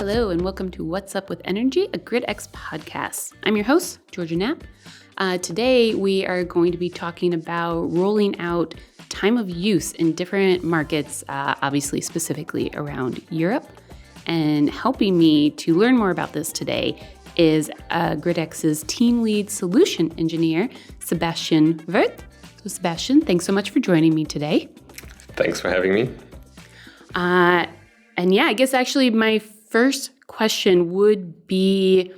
Hello, and welcome to What's Up with Energy, a GridX podcast. I'm your host, Georgia Knapp. Today, we are going to be talking about rolling out time of use in different markets, obviously specifically around Europe. And helping me to learn more about this today is GridX's team lead solution engineer, Sebastian Würth. So Sebastian, thanks so much for joining me today. Thanks for having me. I guess actually my first question would be,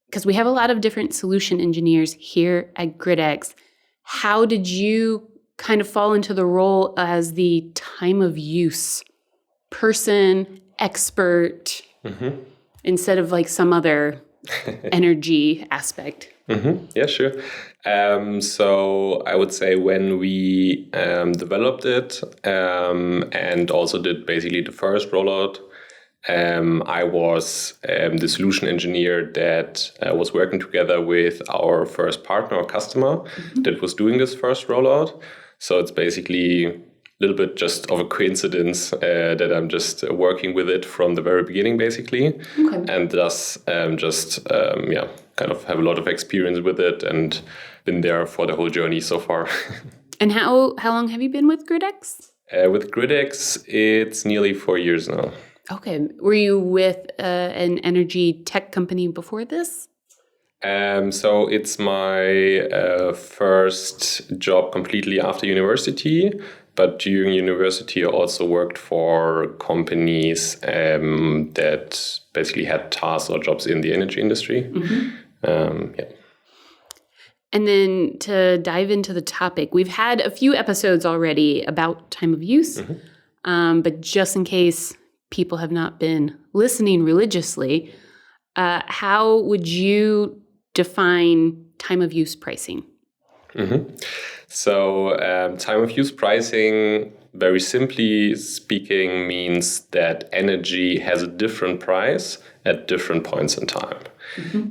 because we have a lot of different solution engineers here at GridX, how did you kind of fall into the role as the time of use person, expert, instead of like some other energy aspect? Yeah, sure. So I would say when we developed it and also did basically the first rollout, I was the solution engineer that was working together with our first partner or customer that was doing this first rollout. So it's basically a little bit just of a coincidence that I'm just working with it from the very beginning, basically. Okay. And thus kind of have a lot of experience with it and been there for the whole journey so far. And how long have you been with GridX? With GridX, it's nearly 4 years now. Okay. Were you with an energy tech company before this? So it's my first job completely after university. But during university, I also worked for companies that basically had tasks or jobs in the energy industry. And then to dive into the topic, we've had a few episodes already about time of use, but just in case people have not been listening religiously, how would you define time of use pricing? So time of use pricing, very simply speaking, means that energy has a different price at different points in time.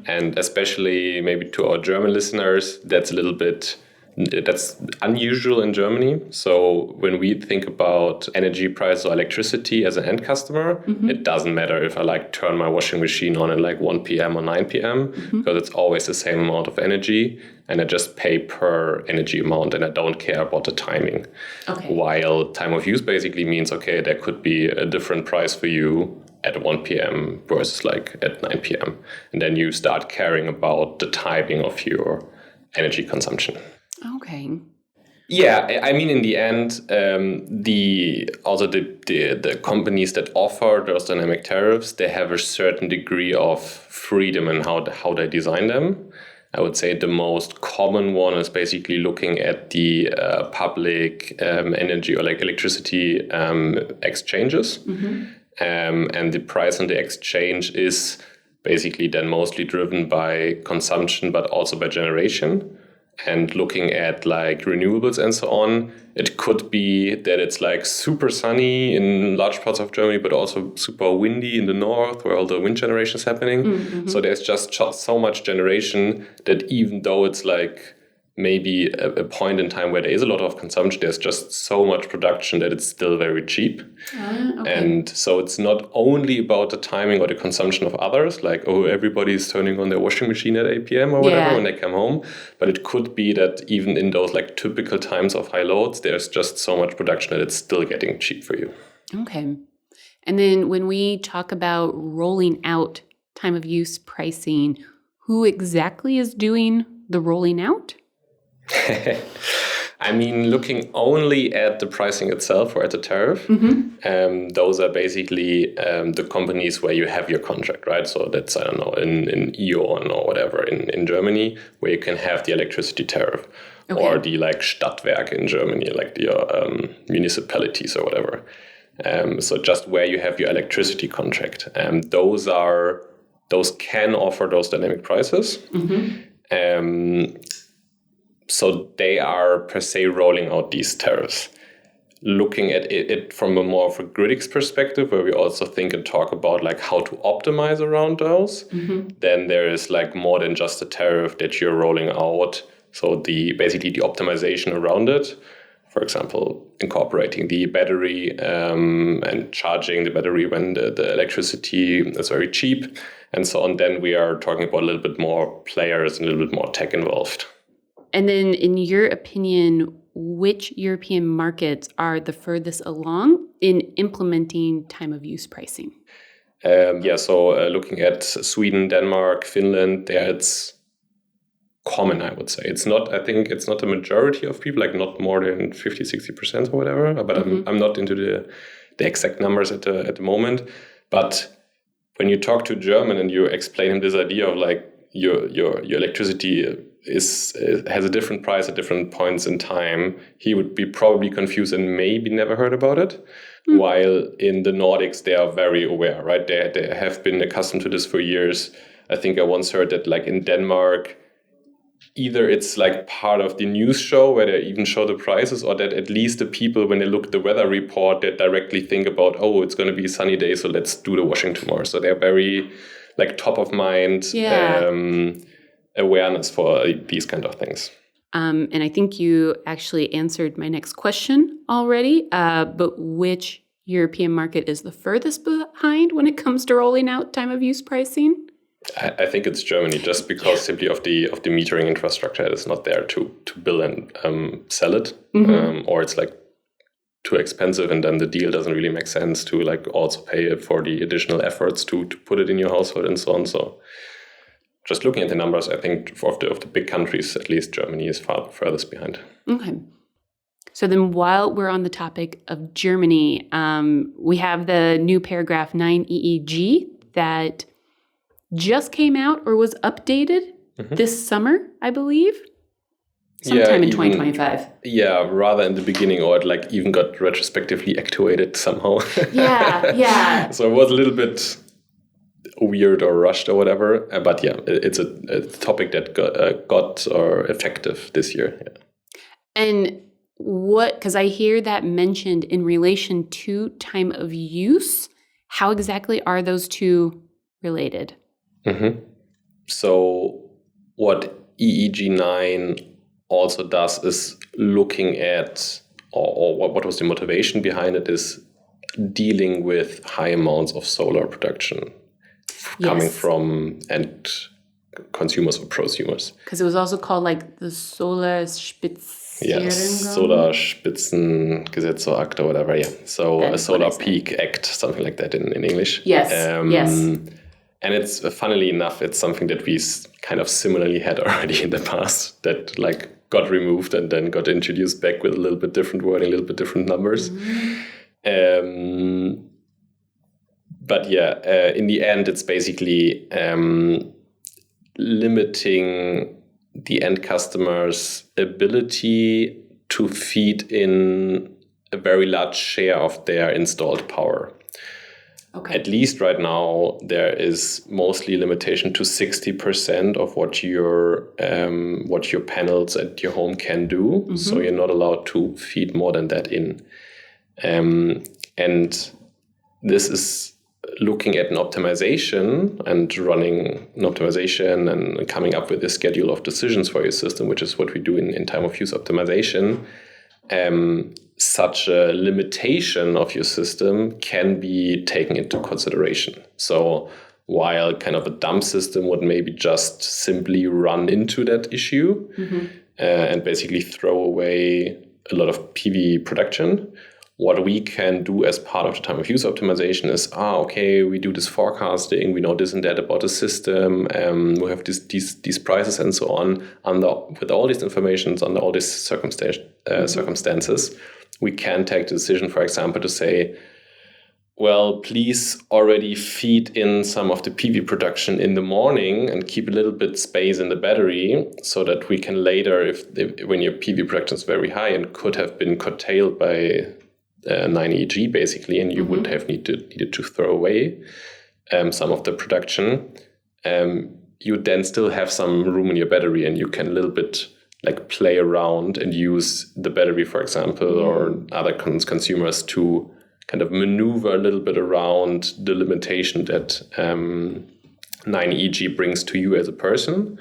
And especially maybe to our German listeners, that's unusual in Germany. So when we think about energy price or electricity as an end customer, it doesn't matter if I turn my washing machine on at 1 p.m. or 9 p.m. Because it's always the same amount of energy and I just pay per energy amount and I don't care about the timing. Okay. While time of use basically means, okay, there could be a different price for you at 1 p.m. versus at 9 p.m. And then you start caring about the timing of your energy consumption. Okay. Yeah, I mean, in the end, the companies that offer those dynamic tariffs, they have a certain degree of freedom in how they design them. I would say the most common one is basically looking at the public energy or electricity exchanges. And the price on the exchange is basically then mostly driven by consumption, but also by generation. And looking at renewables and so on, it could be that it's super sunny in large parts of Germany, but also super windy in the north where all the wind generation is happening. So there's just so much generation that even though it's maybe a point in time where there is a lot of consumption, there's just so much production that it's still very cheap. Okay. And so it's not only about the timing or the consumption of others, everybody's turning on their washing machine at 8 p.m. or whatever when they come home. But it could be that even in those typical times of high loads, there's just so much production that it's still getting cheap for you. Okay. And then when we talk about rolling out time of use pricing, who exactly is doing the rolling out? I mean, looking only at the pricing itself or at the tariff, those are basically the companies where you have your contract, right? So that's, I don't know, in E.ON or whatever in Germany, where you can have the electricity tariff. Okay. Or the Stadtwerke in Germany, the municipalities or whatever. So just where you have your electricity contract. Those can offer those dynamic prices. So they are per se rolling out these tariffs. Looking at it from a more of a GridX perspective, where we also think and talk about how to optimize around those, then there is more than just a tariff that you're rolling out. So basically the optimization around it. for example, incorporating the battery and charging the battery when the electricity is very cheap and so on, then we are talking about a little bit more players and a little bit more tech involved. And then in your opinion, which European markets are the furthest along in implementing time of use pricing? So looking at Sweden, Denmark, Finland, there it's common, I would say. I think it's not a majority of people, like not more than 50, 60% or whatever, but I'm not into the exact numbers at the moment. But when you talk to a German and you explain him this idea of like your electricity has a different price at different points in time, he would be probably confused and maybe never heard about it. While in the Nordics, they are very aware, right? They have been accustomed to this for years. I think I once heard that like in Denmark, either it's like part of the news show where they even show the prices, or that at least the people, when they look at the weather report, they directly think about, oh, it's going to be a sunny day, so let's do the washing tomorrow. So they're very like top of mind awareness for these kind of things. And I think you actually answered my next question already, but which European market is the furthest behind when it comes to rolling out time of use pricing? I think it's Germany, just because simply of the metering infrastructure that is not there to build and sell it, or it's like too expensive, and then the deal doesn't really make sense to like also pay for the additional efforts to put it in your household and so on. So just looking at the numbers, I think of the big countries, at least Germany is furthest behind. Okay. So then while we're on the topic of Germany, we have the new paragraph 9 EEG that just came out or was updated this summer, I believe. Sometime in 2025. Yeah, rather in the beginning, or it like even got retrospectively activated somehow. Yeah. So it was a little bit weird or rushed or whatever. But yeah, it's a topic that got effective this year. Yeah. And because I hear that mentioned in relation to time of use, how exactly are those two related? So what EEG 9 also does is looking at, or what was the motivation behind it, is dealing with high amounts of solar production coming from end consumers or prosumers. Because it was also called like the Solar Spitzengesetzakt or whatever, yeah. So a Solar Peak Act, something like that in English. Yes. And it's, funnily enough, it's something that we kind of similarly had already in the past, that like got removed and then got introduced back with a little bit different wording, a little bit different numbers. But yeah, in the end, it's basically limiting the end customer's ability to feed in a very large share of their installed power. Okay. At least right now, there is mostly limitation to 60% of what your panels at your home can do. So you're not allowed to feed more than that in. And this is looking at an optimization and running an optimization and coming up with a schedule of decisions for your system, which is what we do in time of use optimization. Such a limitation of your system can be taken into consideration. So while kind of a dump system would maybe just simply run into that issue and basically throw away a lot of PV production, what we can do as part of the time of use optimization is, okay, we do this forecasting, we know this and that about the system, we have these prices and so on. With all these informations, under all these circumstances, we can take the decision, for example, to say, well, please already feed in some of the PV production in the morning and keep a little bit space in the battery so that we can later, when your PV production is very high and could have been curtailed by 9EG basically, and you would have needed to throw away some of the production, you then still have some room in your battery, and you can a little bit like play around and use the battery, for example, or other consumers to kind of maneuver a little bit around the limitation that 9EG brings to you as a person.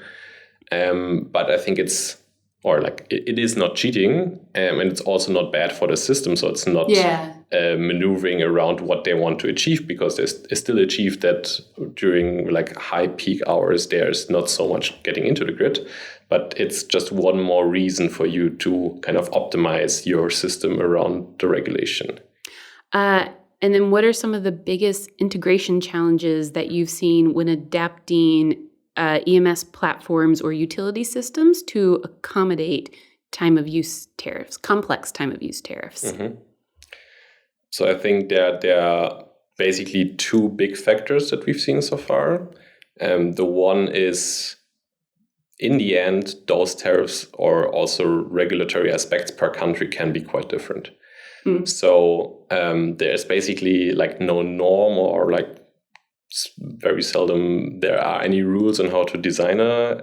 But I think it's or like it is not cheating, and it's also not bad for the system. So it's not maneuvering around what they want to achieve, because they still achieve that during like high peak hours. There's not so much getting into the grid, but it's just one more reason for you to kind of optimize your system around the regulation. And then what are some of the biggest integration challenges that you've seen when adapting EMS platforms or utility systems to accommodate time of use tariffs, complex time of use tariffs? Mm-hmm. So I think there are basically two big factors that we've seen so far. The one is, in the end, those tariffs or also regulatory aspects per country can be quite different. So there's basically like no norm, or like very seldom there are any rules on how to design a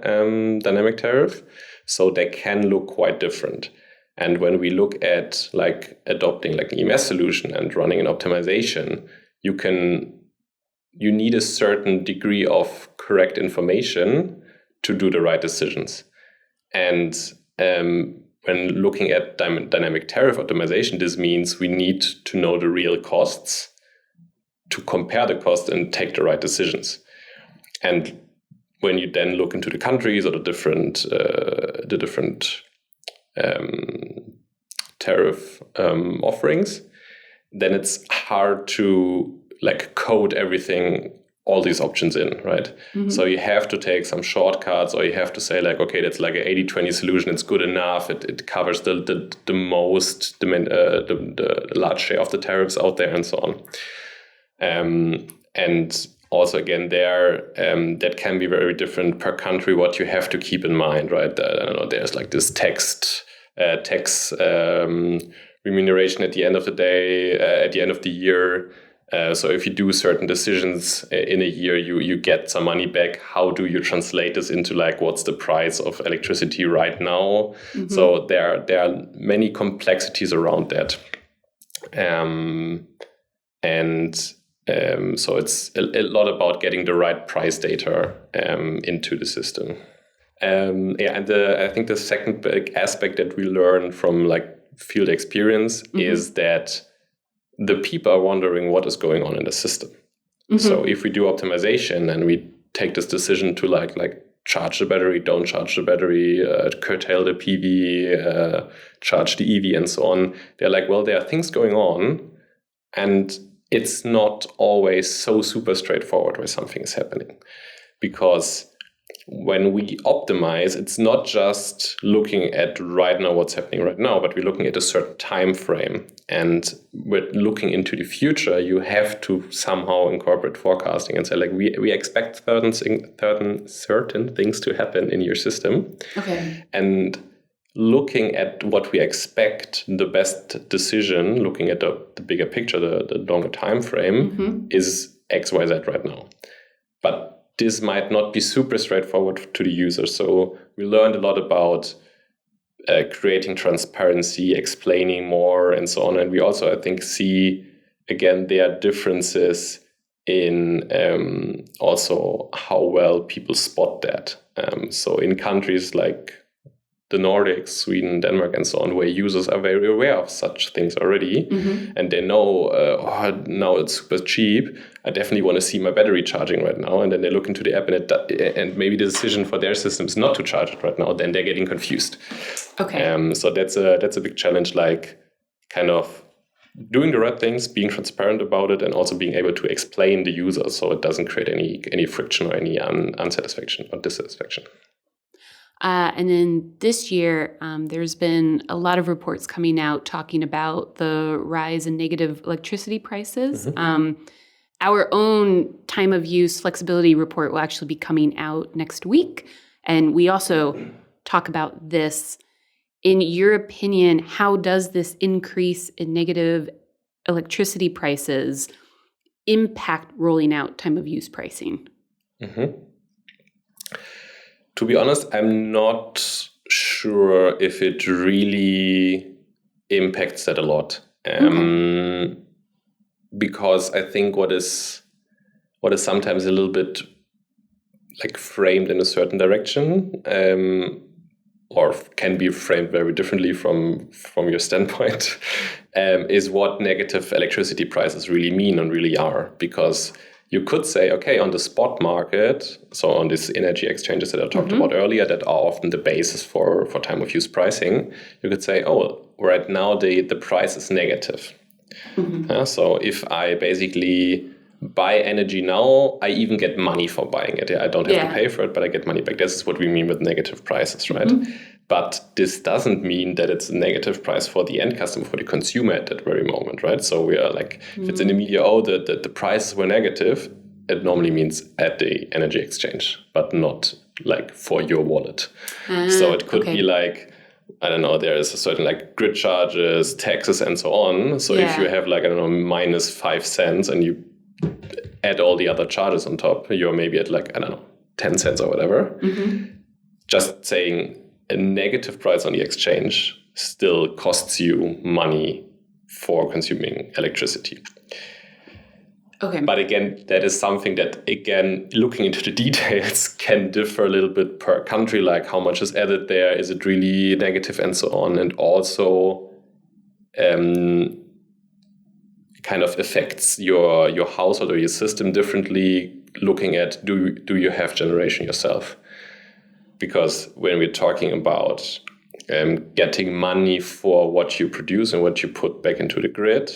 dynamic tariff. So they can look quite different. And when we look at like adopting like an EMS solution and running an optimization, you need a certain degree of correct information to do the right decisions. And when looking at dynamic tariff optimization, this means we need to know the real costs to compare the cost and take the right decisions. And when you then look into the countries or the different tariff offerings, then it's hard to like code everything, all these options in, right? Mm-hmm. So you have to take some shortcuts, or you have to say like, okay, that's like an 80-20 solution. It's good enough. It covers the large share of the tariffs out there, and so on. And also again there, that can be very different per country. What you have to keep in mind, right? I don't know. There's like this tax remuneration at the end of the day, at the end of the year. So if you do certain decisions in a year, you get some money back. How do you translate this into like what's the price of electricity right now? Mm-hmm. So there are many complexities around that, so it's a lot about getting the right price data into the system. And I think the second big aspect that we learn from like field experience is that the people are wondering what is going on in the system. Mm-hmm. So if we do optimization and we take this decision to like charge the battery, don't charge the battery, curtail the PV, charge the EV and so on, they're like, well, there are things going on, and it's not always so super straightforward where something is happening. Because when we optimize, it's not just looking at right now what's happening right now, but we're looking at a certain time frame. And we're looking into the future, you have to somehow incorporate forecasting and say, like, we expect certain things to happen in your system. Okay. And looking at what we expect, the best decision, looking at the bigger picture, the longer time frame, is XYZ right now. But this might not be super straightforward to the user. So we learned a lot about creating transparency, explaining more, and so on. And we also, I think, see, again, there are differences in also how well people spot that. So in countries like the Nordics, Sweden, Denmark, and so on, where users are very aware of such things already, and they know, now it's super cheap, I definitely want to see my battery charging right now, and then they look into the app, and maybe the decision for their system is not to charge it right now, then they're getting confused. Okay. So that's a big challenge, like kind of doing the right things, being transparent about it, and also being able to explain the user so it doesn't create any friction or any unsatisfaction or dissatisfaction. And then this year, there's been a lot of reports coming out talking about the rise in negative electricity prices. Our own time of use flexibility report will actually be coming out next week. And we also talk about this. In your opinion, how does this increase in negative electricity prices impact rolling out time of use pricing? To be honest, I'm not sure if it really impacts that a lot. Because I think what is sometimes a little bit like framed in a certain direction or can be framed very differently from your standpoint, is what negative electricity prices really mean and really are. Because you could say, okay, on the spot market, so on these energy exchanges that I talked about earlier, that are often the basis for time of use pricing, you could say, oh, right now the price is negative. So if I basically buy energy now, I even get money for buying it. I don't have to pay for it, but I get money back. This is what we mean with negative prices, right? But this doesn't mean that it's a negative price for the end customer, for the consumer at that very moment, right? So we are like, if it's in the media, the prices were negative, it normally means at the energy exchange, but not like for your wallet. So it could be like, I don't know, there is a certain like grid charges, taxes, and so on. So if you have like, I don't know, minus 5 cents and you add all the other charges on top, you're maybe at like, I don't know, 10 cents or whatever. Just saying a negative price on the exchange still costs you money for consuming electricity. Okay. But again, that is something that, again, looking into the details can differ a little bit per country, like how much is added there, is it really negative, and so on. And also kind of affects your household or your system differently, looking at do you have generation yourself? Because when we're talking about getting money for what you produce and what you put back into the grid,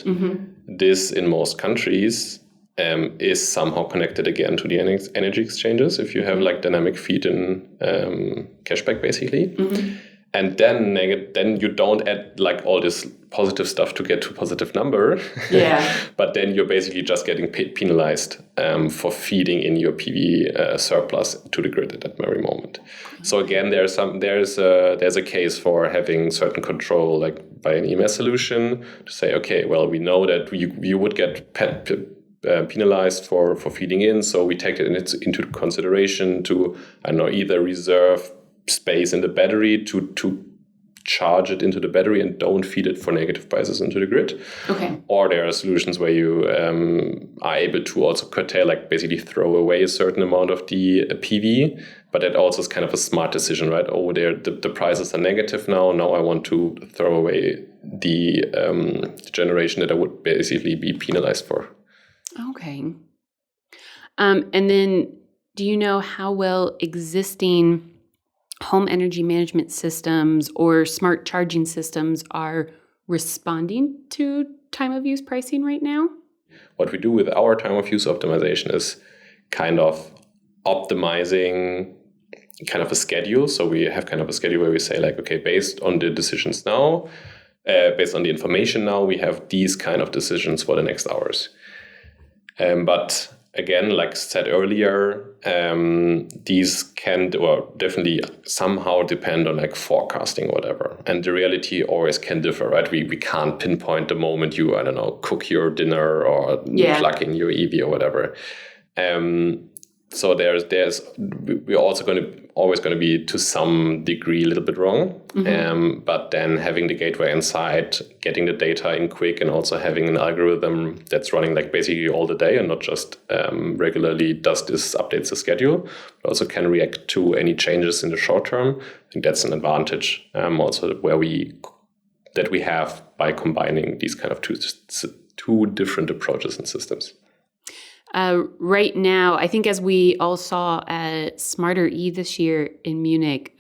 this in most countries is somehow connected again to the energy exchanges. If you have like dynamic feed-in cashback, basically. And then you don't add like all this positive stuff to get to a positive number. But then you're basically just getting penalized for feeding in your PV surplus to the grid at that very moment. So again, there's a case for having certain control, like by an EMS solution, to say, okay, well, we know that you would get penalized for feeding in, so we take it into consideration to, I don't know, either reserve space in the battery to charge it into the battery and don't feed it for negative prices into the grid. Or there are solutions where you are able to also curtail, like basically throw away a certain amount of the PV, but that also is kind of a smart decision, right? Oh, the prices are negative now I want to throw away the generation that I would basically be penalized for. Okay. And then do you know how well existing home energy management systems or smart charging systems are responding to time of use pricing right now? What we do with our time of use optimization is kind of optimizing kind of a schedule. So we have kind of a schedule where we say like, okay, based on the decisions now, based on the information now, we have these kind of decisions for the next hours. But again, like said earlier, these can or definitely somehow depend on like forecasting or whatever. And the reality always can differ, right? We can't pinpoint the moment you, I don't know, cook your dinner or plug in your EV or whatever. So we're also always going to be to some degree a little bit wrong. But then having the gateway inside, getting the data in quick, and also having an algorithm that's running like basically all the day and not just regularly updates the schedule, but also can react to any changes in the short term. I think that's an advantage also that we have by combining these kind of two different approaches and systems. Right now, I think as we all saw at Smarter E this year in Munich,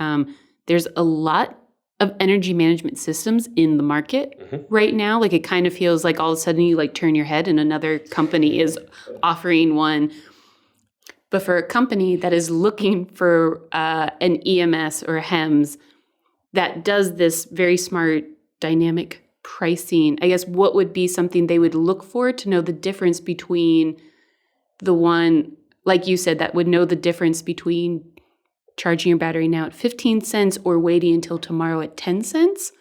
there's a lot of energy management systems in the market right now. Like it kind of feels like all of a sudden you like turn your head and another company is offering one. But for a company that is looking for an EMS or a HEMS that does this very smart dynamic pricing, I guess what would be something they would look for to know the difference between the one, like you said, that would know the difference between charging your battery now at 15 cents or waiting until tomorrow at 10 cents?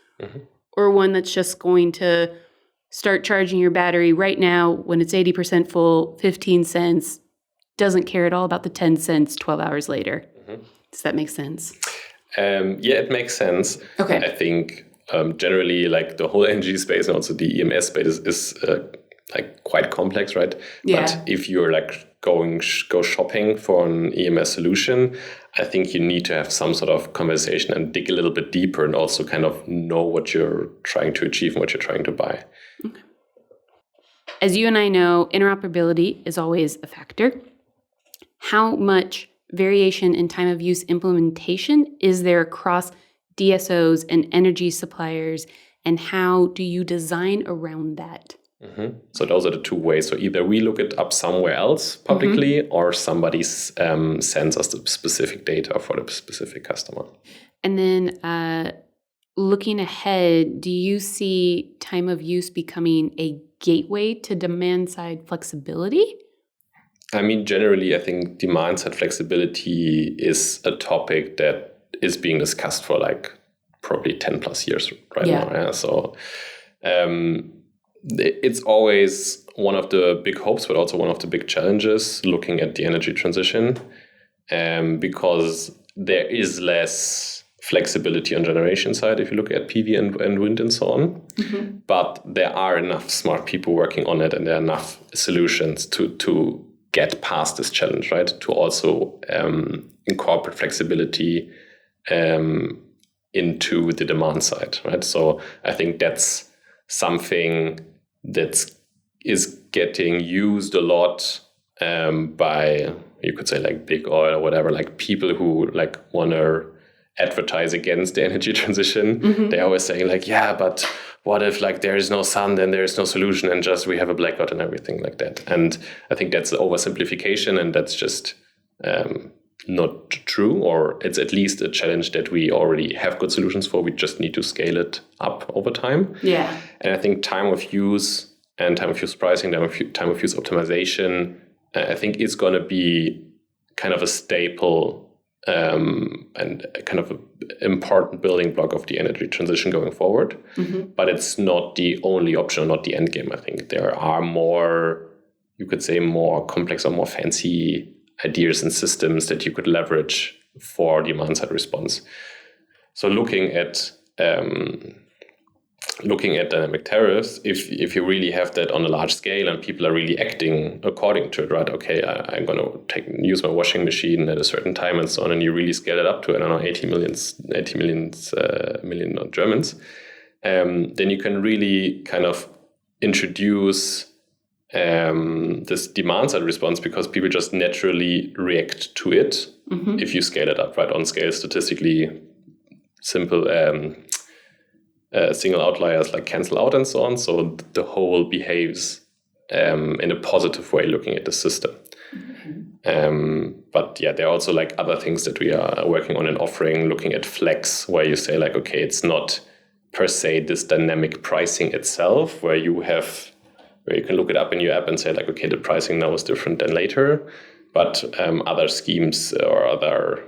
Or one that's just going to start charging your battery right now when it's 80% full, 15 cents, doesn't care at all about the 10 cents 12 hours later. Does that make sense? Yeah, it makes sense. Okay. I think generally like the whole energy space and also the EMS space is like quite complex, right? Yeah. But if you're like go shopping for an EMS solution, I think you need to have some sort of conversation and dig a little bit deeper and also kind of know what you're trying to achieve and what you're trying to buy. Okay. As you and I know, interoperability is always a factor. How much variation in time of use implementation is there across DSOs and energy suppliers, and how do you design around that? Mm-hmm. So those are the two ways. So either we look it up somewhere else publicly, or somebody sends us the specific data for the specific customer. And then looking ahead, do you see time of use becoming a gateway to demand-side flexibility? I mean, generally, I think demand-side flexibility is a topic that is being discussed for like probably 10 plus years now. Yeah? So it's always one of the big hopes, but also one of the big challenges looking at the energy transition, because there is less flexibility on generation side if you look at PV and wind and so on. Mm-hmm. But there are enough smart people working on it, and there are enough solutions to get past this challenge, right? To also incorporate flexibility into the demand side, right? So I think that's something that is getting used a lot by, you could say, like big oil or whatever, like people who like want to advertise against the energy transition. Mm-hmm. They're always saying like, yeah, but what if like there is no sun, then there is no solution, and just we have a blackout and everything like that. And I think that's an oversimplification, and that's just not true, or it's at least a challenge that we already have good solutions for. We just need to scale it up over time. Yeah. And I think time of use and time of use pricing, time of use optimization, I think is going to be kind of a staple and kind of an important building block of the energy transition going forward. Mm-hmm. But it's not the only option, not the end game. I think there are more, you could say, more complex or more fancy ideas and systems that you could leverage for demand-side response. So looking at dynamic tariffs, if you really have that on a large scale and people are really acting according to it, right? Okay, I'm going to use my washing machine at a certain time and so on, and you really scale it up to, I don't know, 80 million Germans, then you can really kind of introduce this demand-side response, because people just naturally react to it. Mm-hmm. If you scale it up, right? On scale, statistically simple single outliers like cancel out and so on. So the whole behaves in a positive way looking at the system. Mm-hmm. But yeah, there are also like other things that we are working on and offering, looking at flex, where you say like, okay, it's not per se this dynamic pricing itself, where you can look it up in your app and say like, okay, the pricing now is different than later, but other schemes or other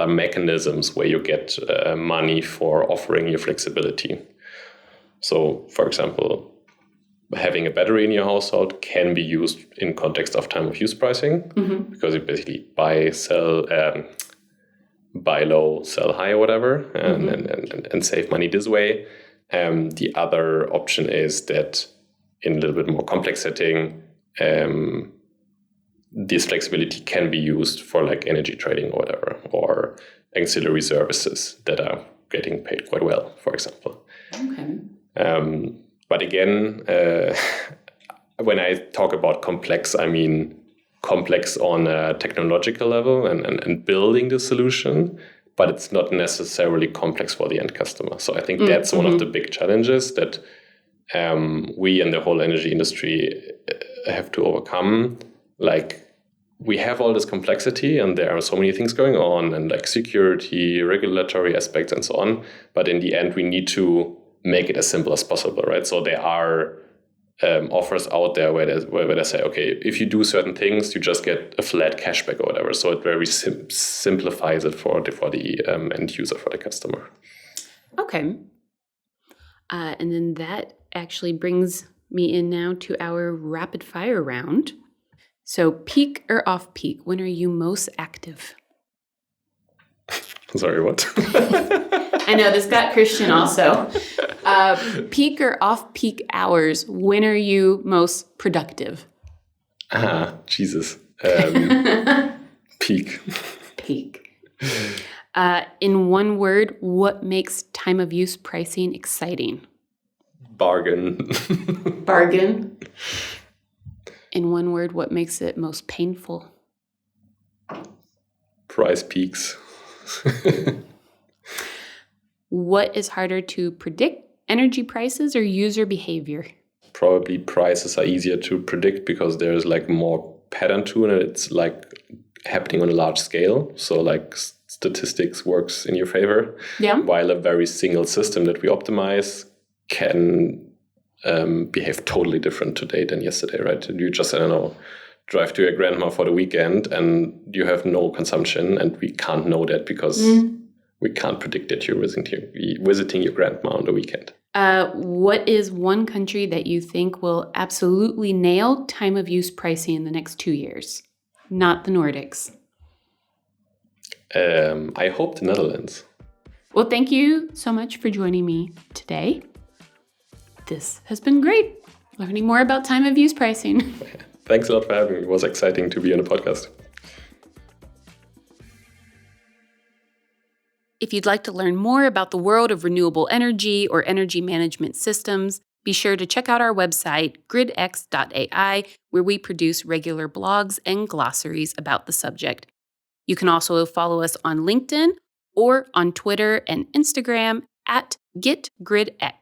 mechanisms where you get money for offering you flexibility. So, for example, having a battery in your household can be used in context of time of use pricing, mm-hmm. because you basically buy low, sell high or whatever, and save money this way. The other option is that in a little bit more complex setting, this flexibility can be used for like energy trading or whatever, or ancillary services that are getting paid quite well, for example. Okay. But again, when I talk about complex, I mean complex on a technological level and building the solution, but it's not necessarily complex for the end customer. So I think that's one of the big challenges that we and the whole energy industry have to overcome. Like, we have all this complexity and there are so many things going on, and like security, regulatory aspects and so on. But in the end, we need to make it as simple as possible, right? So there are offers out there where they say, okay, if you do certain things, you just get a flat cashback or whatever. So it very simplifies it for the end user, for the customer. Okay. And then that actually brings me in now to our rapid fire round. So peak or off peak, when are you most active? Sorry, what? I know, this got Christian also. Peak or off-peak hours, when are you most productive? Jesus. Peak. Peak. In one word, what makes time of use pricing exciting? Bargain. Bargain. In one word, what makes it most painful? Price peaks. What is harder to predict, energy prices or user behavior? Probably prices are easier to predict because there's like more pattern to it. It's like happening on a large scale. So like statistics works in your favor. Yeah. While a very single system that we optimize can behave totally different today than yesterday, right? You just, I don't know, drive to your grandma for the weekend and you have no consumption, and we can't know that because we can't predict that you're visiting your grandma on the weekend. What is one country that you think will absolutely nail time of use pricing in the next 2 years? Not the Nordics. I hope the Netherlands. Well, thank you so much for joining me today. This has been great, learning more about time of use pricing. Thanks a lot for having me. It was exciting to be on the podcast. If you'd like to learn more about the world of renewable energy or energy management systems, be sure to check out our website, gridx.ai, where we produce regular blogs and glossaries about the subject. You can also follow us on LinkedIn or on Twitter and Instagram at GetGridX.